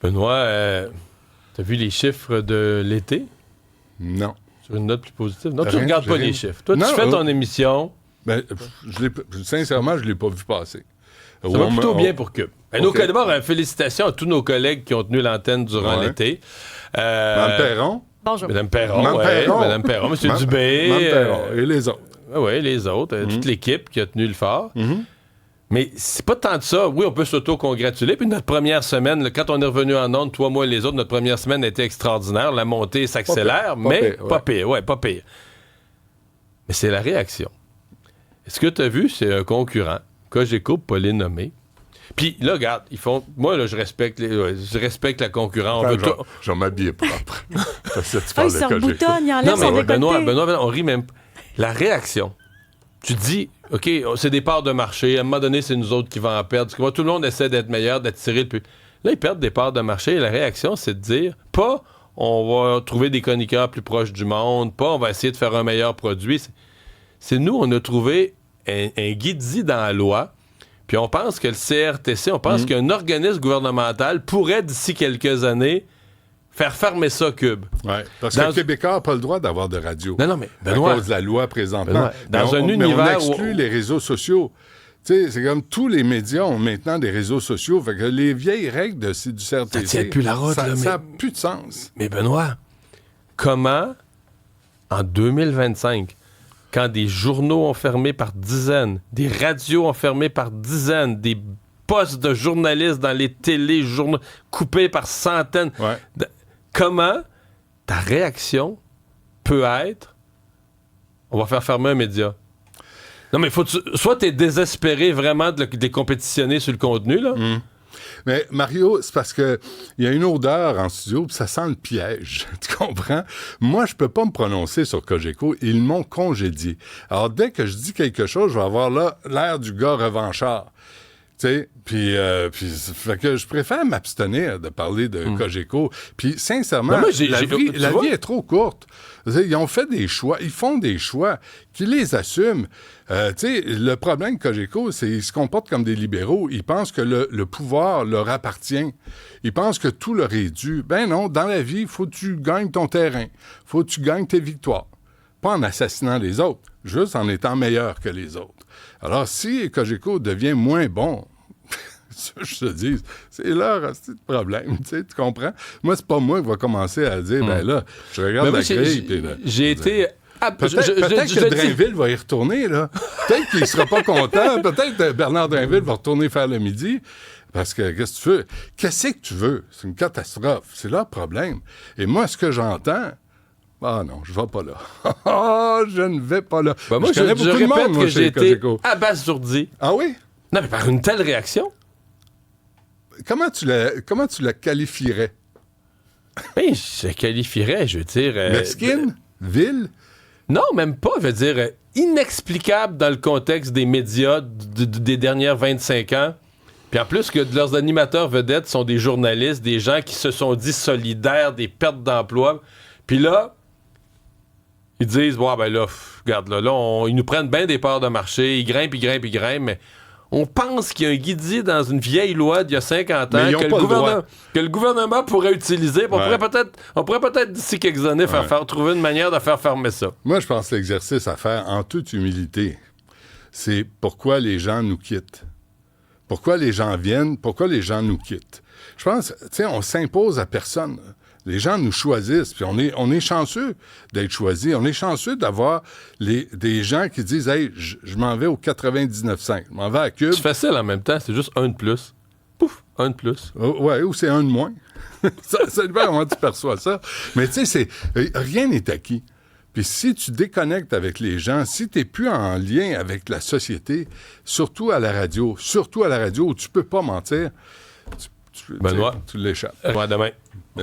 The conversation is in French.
Benoît, t'as vu les chiffres de l'été? Non. Sur une note plus positive? Non, tu ne regardes pas les chiffres. Toi, tu fais ton émission. Ben, sincèrement, je ne l'ai pas vu passer. Ça va plutôt bien pour Cube. Okay. D'abord, félicitations à tous nos collègues qui ont tenu l'antenne durant l'été. Mme Perron. Bonjour. Mme Perron, Mme Perron, M. Dubé. Mme Perron et les autres. Oui, les autres. Toute l'équipe qui a tenu le fort. Mais c'est pas tant de ça. Oui, on peut s'auto-congratuler. Puis notre première semaine, quand on est revenu en ondes, toi, moi et les autres, notre première semaine a été extraordinaire. La montée s'accélère, pas pire. Mais c'est la réaction. Est-ce que tu as vu, c'est un concurrent, Cogeco, pas les nommer. Puis là, regarde, ils font. Moi, là, je respecte la concurrence. Je vais m'habiller propre. Il se reboutonne, il enlève son décolleté. Benoît, on rit même. La réaction. Tu dis, OK, c'est des parts de marché. À un moment donné, c'est nous autres qui vont en perdre. Tout le monde essaie d'être meilleur, d'attirer le public. Là, ils perdent des parts de marché. Et la réaction, c'est de dire, pas on va trouver des chroniqueurs plus proches du monde, pas on va essayer de faire un meilleur produit. C'est nous, on a trouvé un guide-dit dans la loi. Puis on pense que le CRTC, on pense qu'un organisme gouvernemental pourrait, d'ici quelques années, faire fermer ça, Cube. Oui, parce que le Québécois n'a pas le droit d'avoir de radio. Non, mais Benoît, à cause de la loi présentement. Univers on exclut les réseaux sociaux. Tu sais, c'est comme tous les médias ont maintenant des réseaux sociaux. Fait que les vieilles règles du CRTC, ça tient plus la route. Ça n'a plus de sens. Mais Benoît, comment, en 2025... quand des journaux ont fermé par dizaines, des radios ont fermé par dizaines, des postes de journalistes dans les téléjournaux coupés par centaines. Ouais. Comment ta réaction peut être on va faire fermer un média? Non, mais soit t'es désespéré vraiment de les compétitionner sur le contenu, là. Mais Mario, c'est parce que il y a une odeur en studio, puis ça sent le piège. Tu comprends? Moi, je peux pas me prononcer sur Cogeco. Ils m'ont congédié. Alors, dès que je dis quelque chose, je vais avoir là l'air du gars revanchard. Tu sais, puis fait que je préfère m'abstenir de parler de Cogeco. Puis, sincèrement, la vie est trop courte. Ils ont fait des choix, ils font des choix, qu'ils les assument. Tu sais, le problème de Cogeco, c'est qu'ils se comportent comme des libéraux. Ils pensent que le pouvoir leur appartient. Ils pensent que tout leur est dû. Ben non, dans la vie, il faut que tu gagnes ton terrain. Il faut que tu gagnes tes victoires. Pas en assassinant les autres, juste en étant meilleur que les autres. Alors, si Cogeco devient moins bon, je te dis, c'est leur problème, tu comprends? Moi, c'est pas moi qui va commencer à dire, ben là, je regarde la grille. J'ai été... Peut-être que Drainville va y retourner, là. Peut-être qu'il sera pas content. Peut-être que Bernard Drainville va retourner faire le midi. Parce que, qu'est-ce que tu veux? Qu'est-ce que tu veux? C'est une catastrophe. C'est leur problème. Et moi, ce que j'entends... Ah non, je vais pas là. Je ne vais pas là. Ben moi, je répète que j'ai été abasourdi. Ah oui? Non, mais par une telle réaction. Comment tu la qualifierais? Ben, je la qualifierais, je veux dire... mesquine? Ville? Non, même pas. Je veux dire, inexplicable dans le contexte des médias des dernières 25 ans. Puis en plus que leurs animateurs vedettes sont des journalistes, des gens qui se sont dit solidaires des pertes d'emploi. Puis là, ils disent, bon, ben là, regarde, là ils nous prennent bien des parts de marché, ils grimpent, mais on pense qu'il y a un guide dans une vieille loi d'il y a 50 ans que le gouvernement pourrait utiliser. On pourrait peut-être d'ici quelques années trouver une manière de faire fermer ça. Moi, je pense que l'exercice à faire, en toute humilité, c'est pourquoi les gens nous quittent. Pourquoi les gens viennent, pourquoi les gens nous quittent. Je pense, tu sais, on s'impose à personne. Les gens nous choisissent, puis on est chanceux d'être choisis. On est chanceux d'avoir des gens qui disent « Hey, je m'en vais au 99.5, je m'en vais à Cube. » C'est facile en même temps, c'est juste un de plus. Pouf, un de plus. Ouais, ou c'est un de moins. ça dépend comment tu perçois ça. Mais tu sais, rien n'est acquis. Puis si tu déconnectes avec les gens, si tu n'es plus en lien avec la société, surtout à la radio où tu peux pas mentir, Benoît, tu l'échappes. À demain.